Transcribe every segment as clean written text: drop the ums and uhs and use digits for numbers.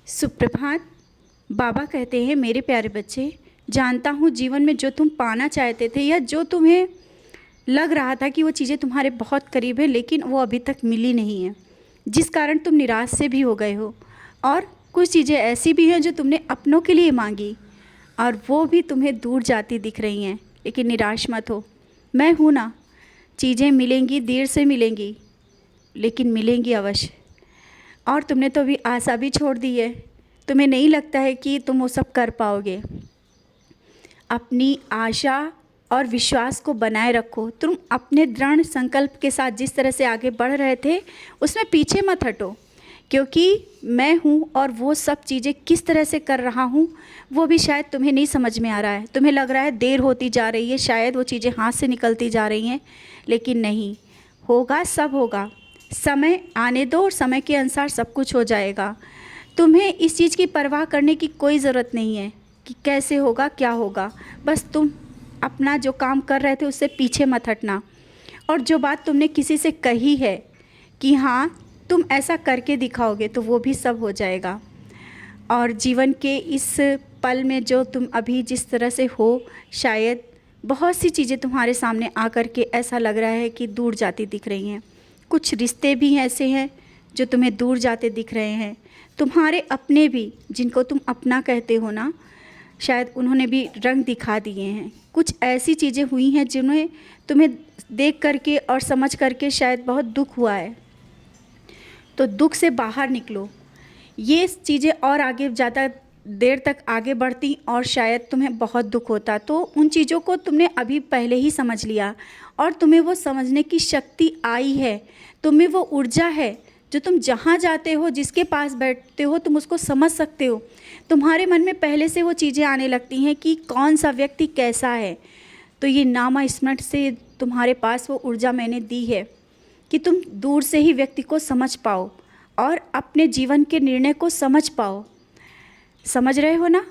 सुप्रभात। बाबा कहते हैं, मेरे प्यारे बच्चे, जानता हूँ जीवन में जो तुम पाना चाहते थे या जो तुम्हें लग रहा था कि वो चीज़ें तुम्हारे बहुत करीब है, लेकिन वो अभी तक मिली नहीं है, जिस कारण तुम निराश से भी हो गए हो। और कुछ चीज़ें ऐसी भी हैं जो तुमने अपनों के लिए मांगी और वो भी तुम्हें दूर जाती दिख रही हैं, लेकिन निराश मत हो। मैं हूँ ना। चीज़ें मिलेंगी, देर से मिलेंगी, लेकिन मिलेंगी अवश्य। और तुमने तो अभी आशा भी छोड़ दी है। तुम्हें नहीं लगता है कि तुम वो सब कर पाओगे। अपनी आशा और विश्वास को बनाए रखो। तुम अपने दृढ़ संकल्प के साथ जिस तरह से आगे बढ़ रहे थे, उसमें पीछे मत हटो, क्योंकि मैं हूँ और वो सब चीज़ें किस तरह से कर रहा हूँ वो भी शायद तुम्हें नहीं समझ में आ रहा है। तुम्हें लग रहा है देर होती जा रही है, शायद वो चीज़ें हाथ से निकलती जा रही हैं, लेकिन नहीं, होगा, सब होगा। समय आने दो और समय के अनुसार सब कुछ हो जाएगा। तुम्हें इस चीज़ की परवाह करने की कोई ज़रूरत नहीं है कि कैसे होगा, क्या होगा। बस तुम अपना जो काम कर रहे थे उससे पीछे मत हटना। और जो बात तुमने किसी से कही है कि हाँ तुम ऐसा करके दिखाओगे, तो वो भी सब हो जाएगा। और जीवन के इस पल में जो तुम अभी जिस तरह से हो, शायद बहुत सी चीज़ें तुम्हारे सामने आकर के ऐसा लग रहा है कि दूर जाती दिख रही हैं। कुछ रिश्ते भी ऐसे हैं जो तुम्हें दूर जाते दिख रहे हैं। तुम्हारे अपने भी, जिनको तुम अपना कहते हो ना, शायद उन्होंने भी रंग दिखा दिए हैं। कुछ ऐसी चीज़ें हुई हैं जिन्हें तुम्हें देख करके और समझ करके शायद बहुत दुख हुआ है, तो दुख से बाहर निकलो। ये चीज़ें और आगे ज़्यादा देर तक आगे बढ़ती और शायद तुम्हें बहुत दुख होता, तो उन चीज़ों को तुमने अभी पहले ही समझ लिया और तुम्हें वो समझने की शक्ति आई है। तुम्हें वो ऊर्जा है जो तुम जहाँ जाते हो, जिसके पास बैठते हो, तुम उसको समझ सकते हो। तुम्हारे मन में पहले से वो चीज़ें आने लगती हैं कि कौन सा व्यक्ति कैसा है। तो ये नामा स्मृति से तुम्हारे पास वो ऊर्जा मैंने दी है कि तुम दूर से ही व्यक्ति को समझ पाओ और अपने जीवन के निर्णय को समझ पाओ। समझ रहे हो ना?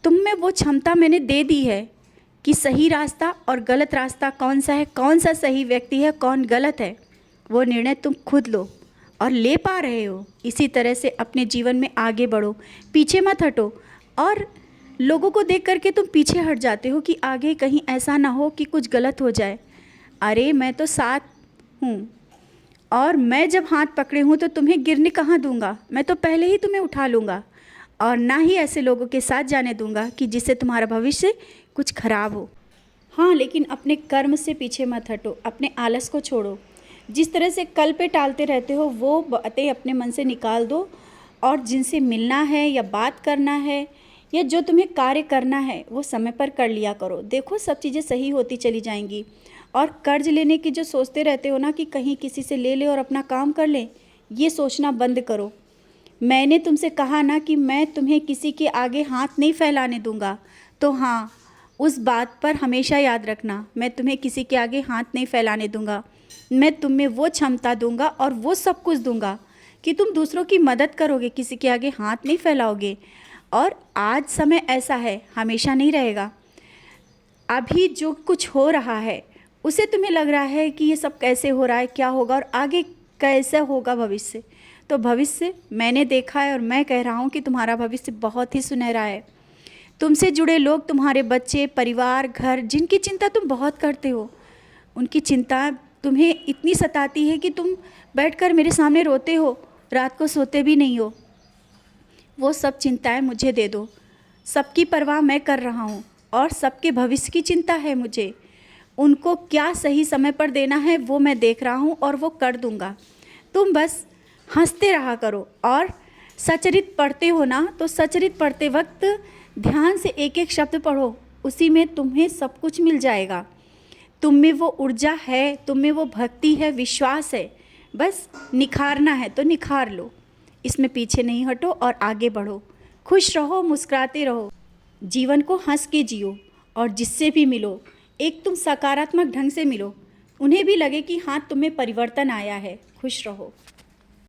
तुम में वो क्षमता मैंने दे दी है कि सही रास्ता और गलत रास्ता कौन सा है, कौन सा सही व्यक्ति है, कौन गलत है, वो निर्णय तुम खुद लो और ले पा रहे हो। इसी तरह से अपने जीवन में आगे बढ़ो, पीछे मत हटो। और लोगों को देख करके तुम पीछे हट जाते हो कि आगे कहीं ऐसा ना हो कि कुछ गलत हो जाए। अरे मैं तो साथ हूँ, और मैं जब हाथ पकड़े हूँ तो तुम्हें गिरने कहाँ दूंगा। मैं तो पहले ही तुम्हें उठा लूँगा और ना ही ऐसे लोगों के साथ जाने दूंगा कि जिससे तुम्हारा भविष्य कुछ खराब हो। हाँ, लेकिन अपने कर्म से पीछे मत हटो, अपने आलस को छोड़ो। जिस तरह से कल पे टालते रहते हो वो बातें अपने मन से निकाल दो, और जिनसे मिलना है या बात करना है या जो तुम्हें कार्य करना है वो समय पर कर लिया करो। देखो सब चीज़ें सही होती चली जाएंगी। और कर्ज लेने की जो सोचते रहते हो ना कि कहीं किसी से ले ले और अपना काम कर ले, ये सोचना बंद करो। मैंने तुमसे कहा ना कि मैं तुम्हें किसी के आगे हाथ नहीं फैलाने दूंगा, तो हाँ, उस बात पर हमेशा याद रखना, मैं तुम्हें किसी के आगे हाथ नहीं फैलाने दूंगा। मैं तुम्हें वो क्षमता दूंगा और वो सब कुछ दूंगा कि तुम दूसरों की मदद करोगे, किसी के आगे हाथ नहीं फैलाओगे। और आज समय ऐसा है, हमेशा नहीं रहेगा। अभी जो कुछ हो रहा है उसे तुम्हें लग रहा है कि ये सब कैसे हो रहा है, क्या होगा और आगे कैसा होगा भविष्य। तो भविष्य मैंने देखा है और मैं कह रहा हूँ कि तुम्हारा भविष्य बहुत ही सुनहरा है। तुमसे जुड़े लोग, तुम्हारे बच्चे, परिवार, घर, जिनकी चिंता तुम बहुत करते हो, उनकी चिंता तुम्हें इतनी सताती है कि तुम बैठकर मेरे सामने रोते हो, रात को सोते भी नहीं हो। वो सब चिंताएं मुझे दे दो। सबकी परवाह मैं कर रहा हूँ और सबके भविष्य की चिंता है मुझे। उनको क्या सही समय पर देना है वो मैं देख रहा हूँ और वो कर दूँगा। तुम बस हंसते रहा करो। और सचरित पढ़ते हो ना, तो सचरित पढ़ते वक्त ध्यान से एक एक शब्द पढ़ो, उसी में तुम्हें सब कुछ मिल जाएगा। तुम में वो ऊर्जा है, तुम में वो भक्ति है, विश्वास है, बस निखारना है तो निखार लो। इसमें पीछे नहीं हटो और आगे बढ़ो। खुश रहो, मुस्कुराते रहो, जीवन को हंस के जियो। और जिससे भी मिलो, एक तुम सकारात्मक ढंग से मिलो, उन्हें भी लगे कि हाँ तुम्हें परिवर्तन आया है। खुश रहो।